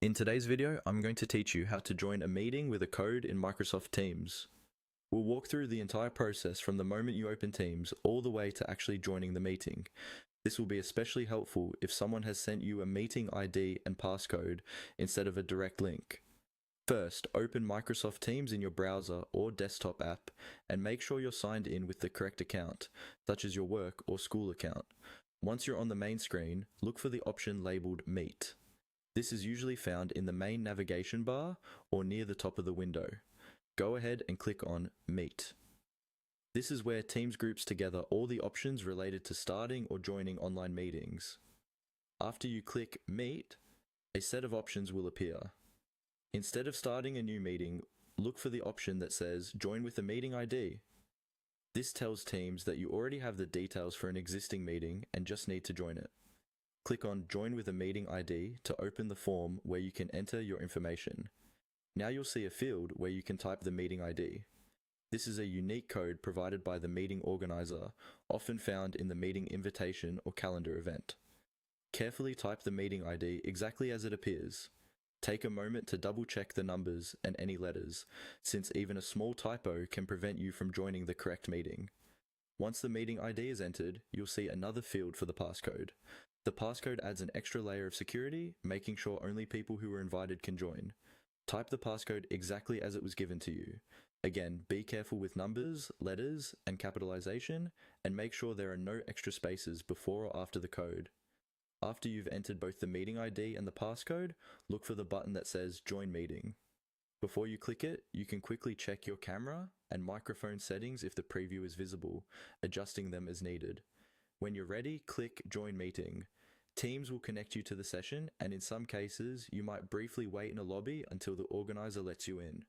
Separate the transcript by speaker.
Speaker 1: In today's video, I'm going to teach you how to join a meeting with a code in Microsoft Teams. We'll walk through the entire process from the moment you open Teams all the way to actually joining the meeting. This will be especially helpful if someone has sent you a meeting ID and passcode instead of a direct link. First, open Microsoft Teams in your browser or desktop app and make sure you're signed in with the correct account, such as your work or school account. Once you're on the main screen, look for the option labeled Meet. This is usually found in the main navigation bar or near the top of the window. Go ahead and click on Meet. This is where Teams groups together all the options related to starting or joining online meetings. After you click Meet, a set of options will appear. Instead of starting a new meeting, look for the option that says Join with a meeting ID. This tells Teams that you already have the details for an existing meeting and just need to join it. Click on Join with a Meeting ID to open the form where you can enter your information. Now you'll see a field where you can type the meeting ID. This is a unique code provided by the meeting organizer, often found in the meeting invitation or calendar event. Carefully type the meeting ID exactly as it appears. Take a moment to double check the numbers and any letters, since even a small typo can prevent you from joining the correct meeting. Once the meeting ID is entered, you'll see another field for the passcode. The passcode adds an extra layer of security, making sure only people who were invited can join. Type the passcode exactly as it was given to you. Again, be careful with numbers, letters, and capitalization, and make sure there are no extra spaces before or after the code. After you've entered both the meeting ID and the passcode, look for the button that says Join Meeting. Before you click it, you can quickly check your camera and microphone settings if the preview is visible, adjusting them as needed. When you're ready, click Join Meeting. Teams will connect you to the session, and in some cases, you might briefly wait in a lobby until the organizer lets you in.